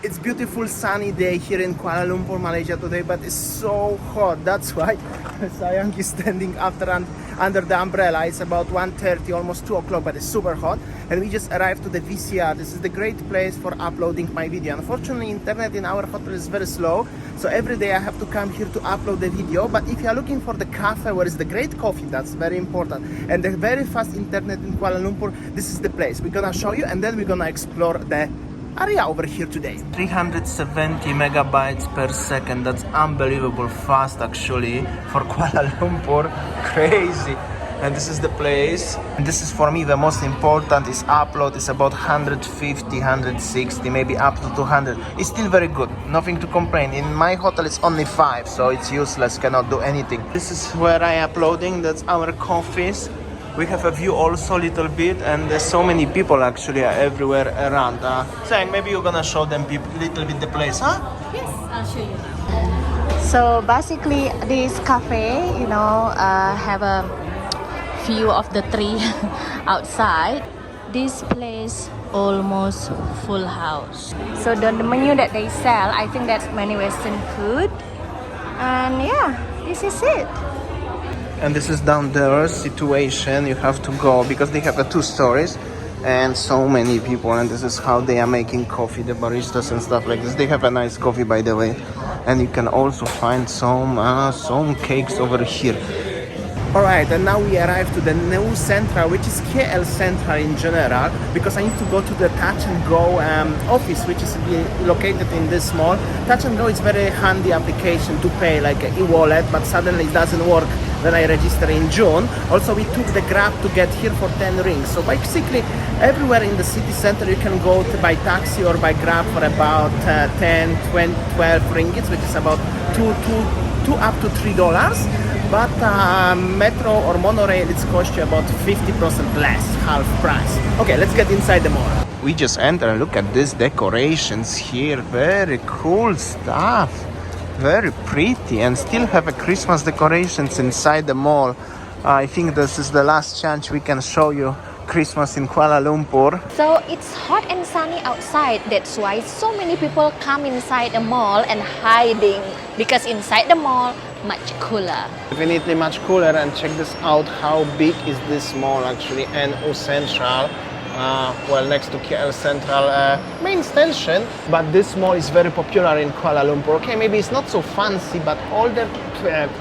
It's beautiful sunny day here in Kuala Lumpur, Malaysia today, but it's so hot. That's why Sayang is standing under the umbrella. It's about 1:30, almost 2 o'clock, but it's super hot. And we just arrived to the VCR. This is the great place for uploading my video. Unfortunately, internet in our hotel is very slow, so every day I have to come here to upload the video. But if you are looking for the cafe where is the great coffee, that's very important, and the very fast internet in Kuala Lumpur, this is the place. We're gonna show you, and then we're gonna explore the area over here today. 370 megabytes per second. That's unbelievable fast actually for Kuala Lumpur. Crazy. And this is the place. And this is for me the most important is upload is about 150, 160, maybe up to 200. It's still very good. Nothing to complain. In my hotel it's only 5, so it's useless, cannot do anything. This is where I uploading. That's our coffees. We have a view also a little bit, and there's so many people actually everywhere around. Saying maybe you're gonna show them a little bit the place, huh? Yes, I'll show you now. So basically, this cafe, have a view of the tree outside. This place almost full house. So the menu that they sell, I think that's many Western food, and yeah, this is it. And this is down there situation you have to go because they have 2 stories and so many people, and this is how they are making coffee, the baristas and stuff like this. They have a nice coffee, by the way, and you can also find some cakes over here. Alright, and now we arrived to the new Central, which is KL Central in general, because I need to go to the Touch and Go office, which is located in this mall. Touch and Go is very handy application to pay, like an e-wallet, but suddenly it doesn't work when I register in June. Also, we took the Grab to get here for 10 rings. So basically, everywhere in the city center, you can go to by taxi or by Grab for about 10, 20, 12 ringgits, which is about $2 up to $3. But metro or monorail, it's cost you about 50% less, half price. Okay, let's get inside the mall. We just enter and look at these decorations here. Very cool stuff. Very pretty, and still have a Christmas decorations inside the mall. I think this is the last chance we can show you Christmas in Kuala Lumpur. So it's hot and sunny outside. That's why so many people come inside the mall and hiding, because inside the mall much cooler. Definitely much cooler. And check this out, how big is this mall actually. NU Central, next to KL Central main station. But this mall is very popular in Kuala Lumpur. Okay, maybe it's not so fancy, but all the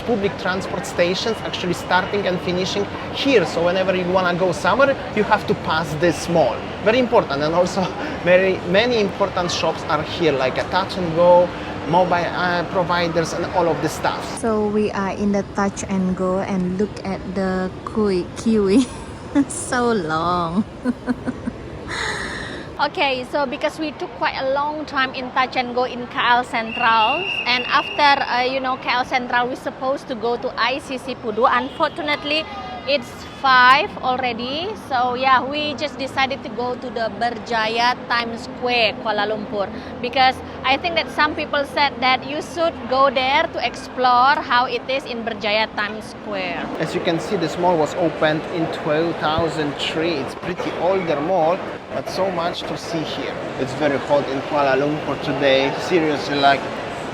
public transport stations actually starting and finishing here. So whenever you wanna go somewhere, you have to pass this mall. Very important. And also many important shops are here, like a Touch and Go, mobile providers, and all of this stuff. So we are in the Touch and Go, and look at the queue. So long. Okay, so because we took quite a long time in Touch and Go in KL Central, and after KL Central, we're supposed to go to ICC Pudu. Unfortunately, it's 5 already. So yeah, we just decided to go to the Berjaya Times Square, Kuala Lumpur, because I think that some people said that you should go there to explore how it is in Berjaya Times Square. As you can see, this mall was opened in 2003. It's pretty older mall, but so much to see here. It's very hot in Kuala Lumpur today, seriously,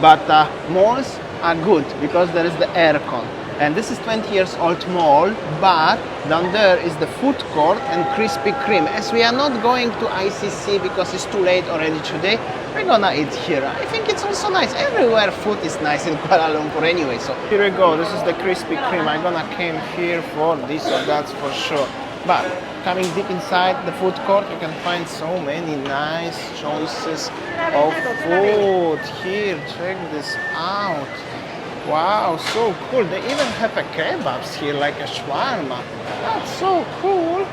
but malls are good because there is the aircon. And this is 20 years old mall, but down there is the food court and Krispy Kreme. As we are not going to ICC because it's too late already today, we're gonna eat here. I think it's also nice. Everywhere food is nice in Kuala Lumpur anyway. So here we go. This is the Krispy Kreme. I'm gonna came here for this or that for sure. But coming deep inside the food court, you can find so many nice choices of food. Here, check this out. Wow, so cool. They even have a kebabs here, like a shawarma. That's so cool.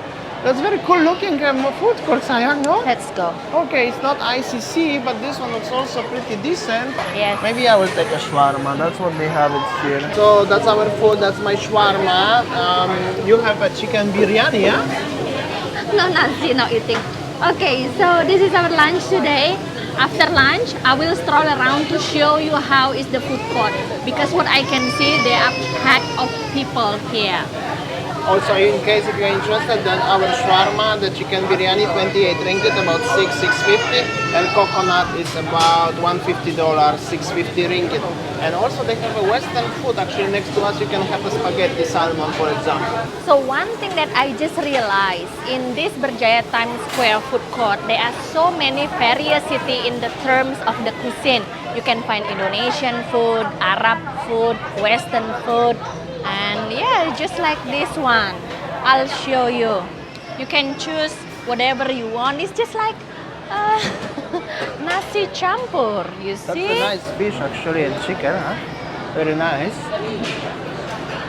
That's very cool looking food court, Sayang, no? Let's go. Okay, it's not ICC, but this one looks also pretty decent. Yes. Maybe I will take a shawarma. That's what they have it here. So that's our food. That's my shawarma. You have a chicken biryani, yeah? No nasi, no eating. Okay, so this is our lunch today. After lunch, I will stroll around to show you how is the food court, because what I can see, there are packed of people here. Also, in case if you're interested, then our shawarma, the chicken biryani, 28 ringgit, about 650, and coconut is about $150, 650 ringgit. And also they have a Western food actually next to us. You can have a spaghetti salmon, for example. So one thing that I just realized in this Berjaya Times Square food court, there are so many variety in the terms of the cuisine. You can find Indonesian food, Arab food, Western food, and yeah, just like this one. I'll show you. You can choose whatever you want. It's just like nasi campur, you see? That's a nice fish actually and chicken, huh? Very nice.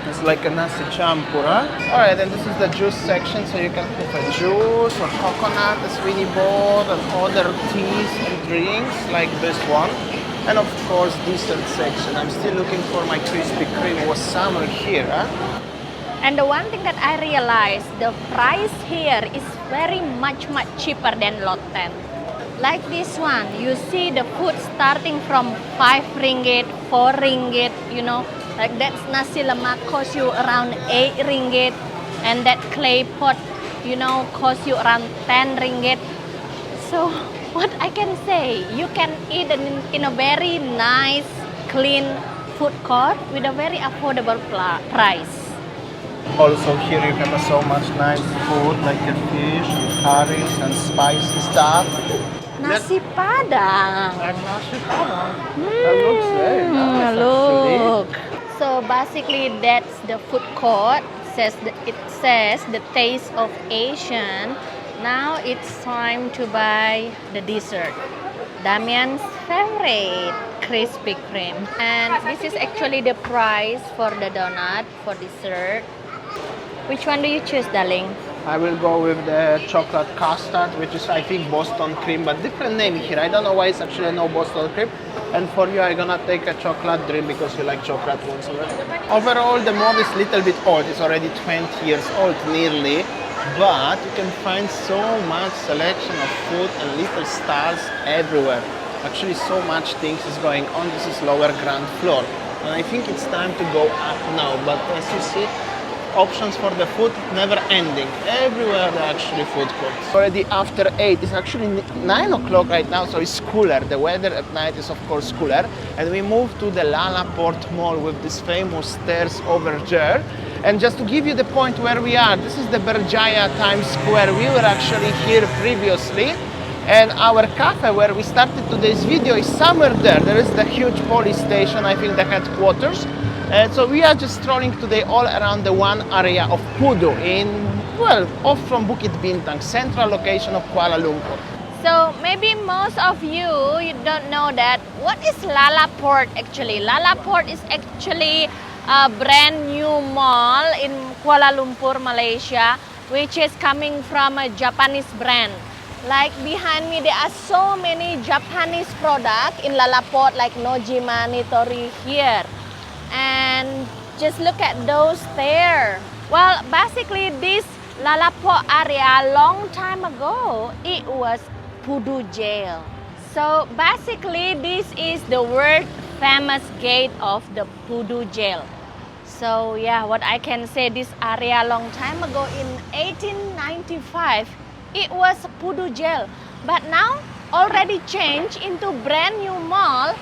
It's like a nasi campur, huh? Alright, and this is the juice section, so you can have a juice or coconut, as Winny bought, and other teas and drinks like this one. And of course, dessert section. I'm still looking for my Krispy Kreme. It was summer here, huh? And the one thing that I realized, the price here is very much cheaper than Lot 10. Like this one, you see the food starting from 5 ringgit, 4 ringgit, you know, like that's nasi lemak cost you around 8 ringgit, and that clay pot, you know, cost you around 10 ringgit. So what I can say, you can eat in a very nice, clean food court with a very affordable price. Also here you have so much nice food like the fish, curries and spicy stuff. Nasi padang. Like nasi padang. That looks very nice Look. actually. So basically that's the food court. It says the taste of Asian. Now it's time to buy the dessert. Damian's favorite, Krispy Kreme. And this is actually the price for the donut for dessert. Which one do you choose, darling? I will go with the chocolate custard, which is I think Boston cream, but different name here. I don't know why it's actually no Boston cream. And for you, I'm gonna take a chocolate drink because you like chocolate ones already. Overall, the mall is a little bit old. It's already 20 years old, nearly. But you can find so much selection of food and little stalls everywhere. Actually, so much things is going on. This is lower ground floor. And I think it's time to go up now. But as you see, options for the food never ending. Everywhere there are actually food courts. Already after 8, it's actually 9 o'clock right now, so it's cooler. The weather at night is of course cooler. And we moved to the Laalaport mall with these famous stairs over there. And just to give you the point where we are, this is the Berjaya Times Square. We were actually here previously. And our cafe where we started today's video is somewhere there. There is the huge police station, I think the headquarters. So we are just strolling today all around the one area of Pudu in, well, off from Bukit Bintang, central location of Kuala Lumpur. So maybe most of you don't know that. What is Laalaport actually? Laalaport is actually a brand new mall in Kuala Lumpur, Malaysia, which is coming from a Japanese brand. Like behind me, there are so many Japanese products in Laalaport, like Nojima, Nitori here. And just look at those there. Well, basically this Laalaport area long time ago, it was Pudu jail. So basically this is the world famous gate of the Pudu jail. So yeah, what I can say, this area long time ago in 1895, it was Pudu jail. But now already changed into brand new mall.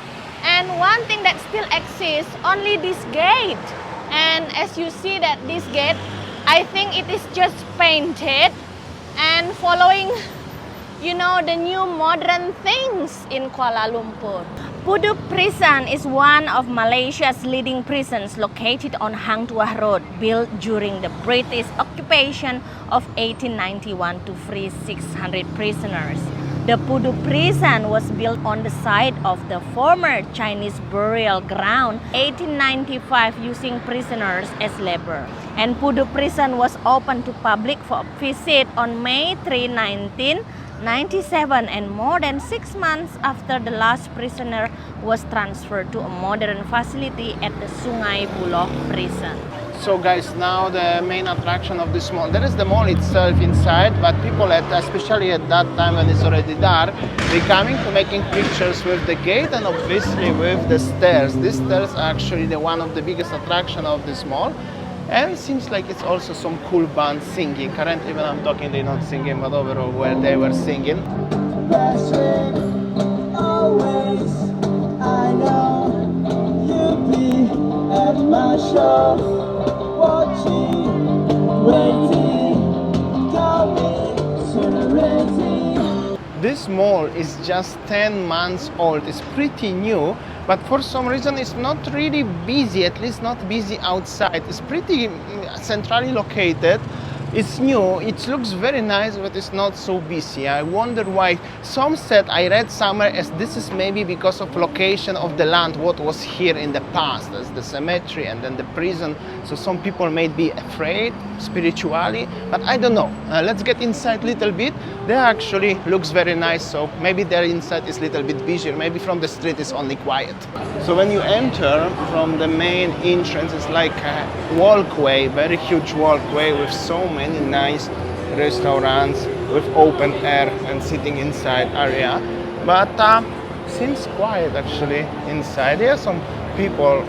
And one thing that still exists, only this gate. And as you see that this gate, I think it is just painted and following, you know, the new modern things in Kuala Lumpur. Pudu Prison is one of Malaysia's leading prisons located on Hang Tuah Road, built during the British occupation of 1891 to free 600 prisoners. The Pudu prison was built on the site of the former Chinese burial ground 1895 using prisoners as labor. And Pudu prison was opened to public for visit on May 3, 1997, and more than 6 months after the last prisoner was transferred to a modern facility at the Sungai Buloh prison. So guys, now the main attraction of this mall, there is the mall itself inside, but people especially at that time when it's already dark, they're coming to making pictures with the gate and obviously with the stairs. These stairs are actually one of the biggest attraction of this mall. And seems like it's also some cool band singing. Currently when I'm talking they're not singing, but overall where they were singing. Always, I know you'll be at my show, watching, waiting, going to ready. This mall is just 10 months old. It's pretty new, but for some reason it's not really busy, at least not busy outside. It's pretty centrally located. It's new, it looks very nice, but it's not so busy. I wonder why. Some said, I read somewhere, as this is maybe because of location of the land, what was here in the past, as the cemetery and then the prison. So some people may be afraid spiritually, but I don't know. Let's get inside a little bit. There actually looks very nice, so maybe their inside is a little bit busier. Maybe from the street it's only quiet. So when you enter from the main entrance, it's like a walkway, very huge walkway with so many nice restaurants with open air and sitting inside area, but seems quiet actually inside. There are some people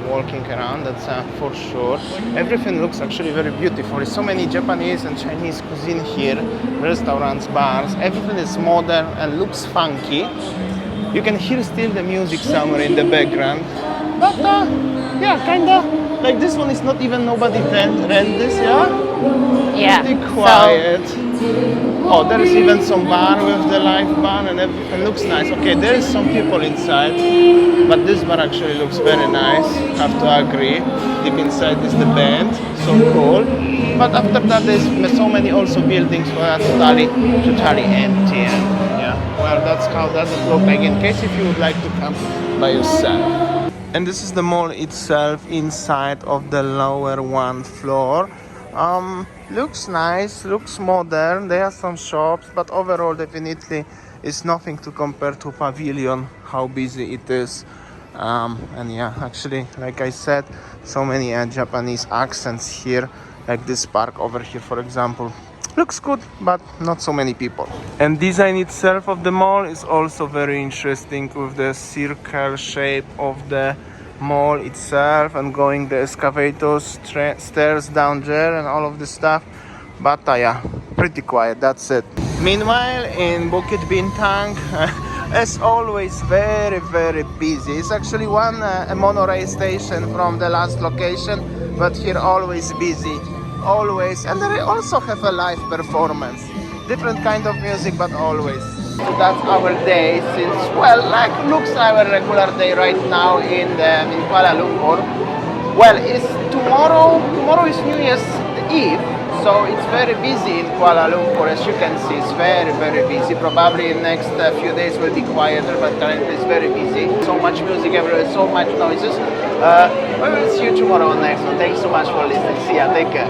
walking around, that's for sure. Everything looks actually very beautiful. There's so many Japanese and Chinese cuisine here, restaurants, bars. Everything is modern and looks funky. You can hear still the music somewhere in the background, but yeah, kinda like this one is not even nobody rent this, Yeah. Pretty quiet. Oh, there is even some bar with the live band and everything looks nice. Okay, there is some people inside, but this bar actually looks very nice. Have to agree. Deep inside is the band, so cool. But after that, there's so many also buildings where are totally empty. And yeah, well, that's how does it look like. In case if you would like to come by yourself. And this is the mall itself inside of the lower one floor. Looks nice, looks modern. There are some shops, but overall definitely it's nothing to compare to Pavilion, how busy it is. And yeah, actually, like I said, so many Japanese accents here, like this park over here, for example. Looks good, but not so many people. And design itself of the mall is also very interesting, with the circle shape of the mall itself and going the excavators stairs down there and all of this stuff. But yeah, pretty quiet, that's it. Meanwhile in Bukit Bintang, as always, very busy. It's actually one a monorail station from the last location, but here always busy, always. And they also have a live performance, different kind of music, but always. So that's our day, since, well, like looks our regular day right now in Kuala Lumpur. Well, it's tomorrow is New Year's Eve, so it's very busy in Kuala Lumpur. As you can see, it's very busy. Probably in the next few days will be quieter, but currently it's very busy. So much music everywhere, so much noises. We will see you tomorrow on the next one. Thanks so much for listening. See ya, take care.